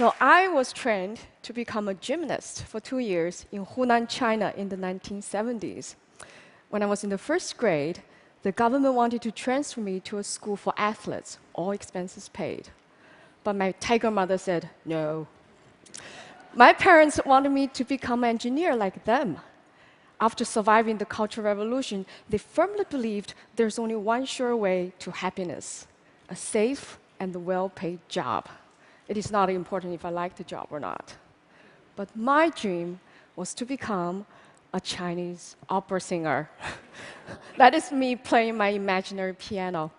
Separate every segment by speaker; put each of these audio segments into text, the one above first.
Speaker 1: So I was trained to become a gymnast for 2 years in Hunan, China in the 1970s. When I was in the first grade, the government wanted to transfer me to a school for athletes, all expenses paid. But my tiger mother said, no. My parents wanted me to become an engineer like them. After surviving the Cultural Revolution, they firmly believed there's only one sure way to happiness: a safe and well-paid job. It is not important if I like the job or not. But my dream was to become a Chinese opera singer. That is me playing my imaginary piano.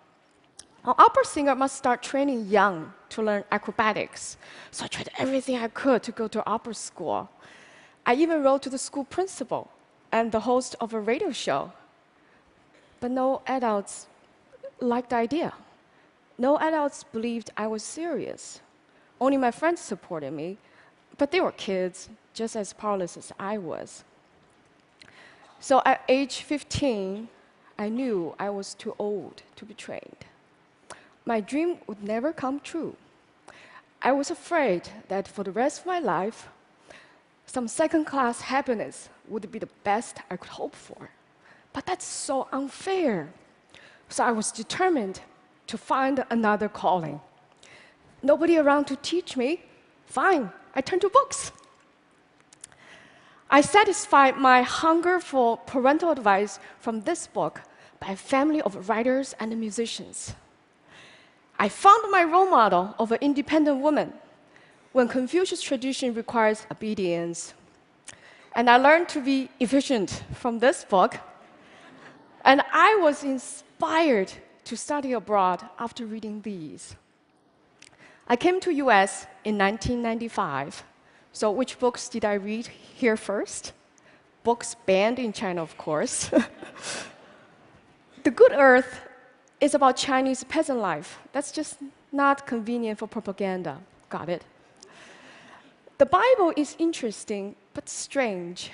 Speaker 1: An opera singer must start training young to learn acrobatics. So I tried everything I could to go to opera school. I even wrote to the school principal and the host of a radio show. But no adults liked the idea. No adults believed I was serious. Only my friends supported me, but they were kids, just as powerless as I was. So at age 15, I knew I was too old to be trained. My dream would never come true. I was afraid that for the rest of my life, some second-class happiness would be the best I could hope for. But that's so unfair. So I was determined to find another calling. Nobody around to teach me? Fine, I turned to books. I satisfied my hunger for parental advice from this book by a family of writers and musicians. I found my role model of an independent woman when Confucius tradition requires obedience. And I learned to be efficient from this book. And I was inspired to study abroad after reading these. I came to US in 1995. So which books did I read here first? Books banned in China, of course. The Good Earth is about Chinese peasant life. That's just not convenient for propaganda. Got it. The Bible is interesting, but strange.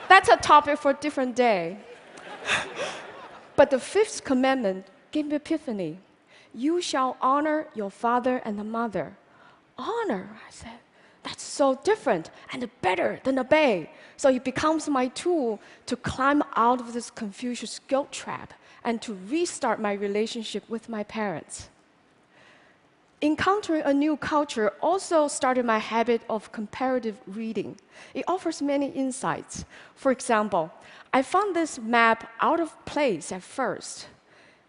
Speaker 1: That's a topic for a different day. But the fifth commandment gave me epiphany. You shall honor your father and the mother. Honor, I said. That's so different and better than obey. So it becomes my tool to climb out of this Confucius guilt trap and to restart my relationship with my parents. Encountering a new culture also started my habit of comparative reading. It offers many insights. For example, I found this map out of place at first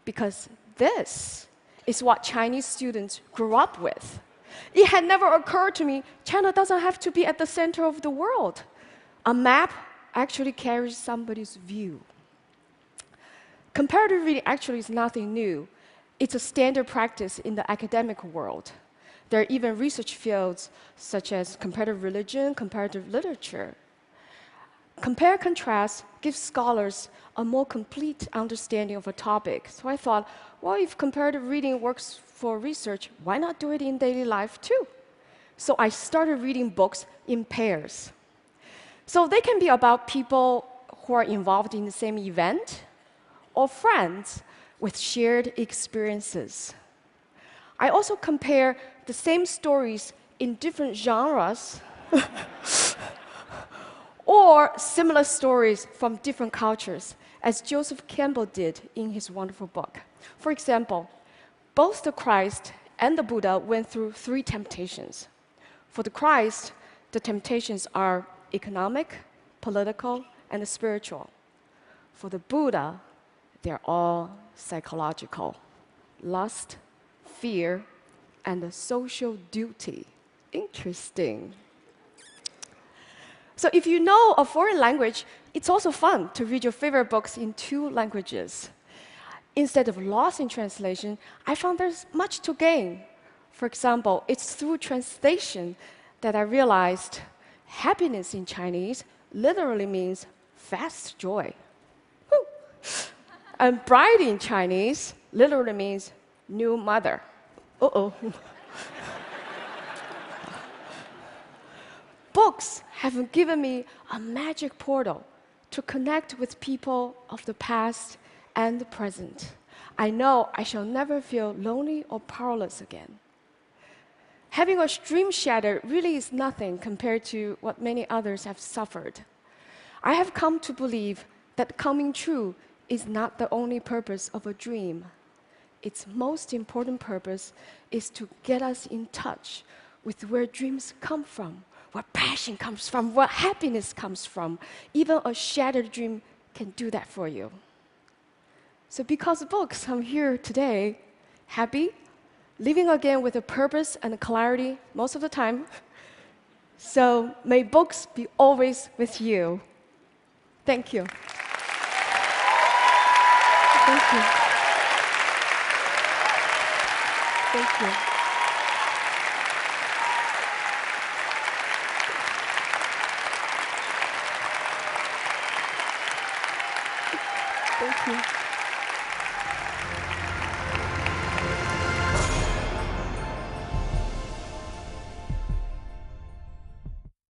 Speaker 1: because this is what Chinese students grew up with. It had never occurred to me China doesn't have to be at the center of the world. A map actually carries somebody's view. Comparative reading actually is nothing new. It's a standard practice in the academic world. There are even research fields such as comparative religion, comparative literature. Compare-contrast gives scholars a more complete understanding of a topic. So I thought, well, if comparative reading works for research, why not do it in daily life too? So I started reading books in pairs. So they can be about people who are involved in the same event or friends with shared experiences. I also compare the same stories in different genres or similar stories from different cultures, as Joseph Campbell did in his wonderful book. For example, both the Christ and the Buddha went through 3 temptations. For the Christ, the temptations are economic, political, and spiritual. For the Buddha, they're all psychological: lust, fear, and a social duty. Interesting. So if you know a foreign language, it's also fun to read your favorite books in 2 languages. Instead of loss in translation, I found there's much to gain. For example, it's through translation that I realized happiness in Chinese literally means fast joy. Woo. And bride in Chinese literally means new mother. Uh-oh. Books have given me a magic portal to connect with people of the past and the present. I know I shall never feel lonely or powerless again. Having a dream shattered really is nothing compared to what many others have suffered. I have come to believe that coming true is not the only purpose of a dream. Its most important purpose is to get us in touch with where dreams come from, where passion comes from, where happiness comes from. Even a shattered dream can do that for you. So because of books, I'm here today, happy, living again with a purpose and a clarity most of the time. So may books be always with you. Thank you. Thank you. Thank you. Thank you.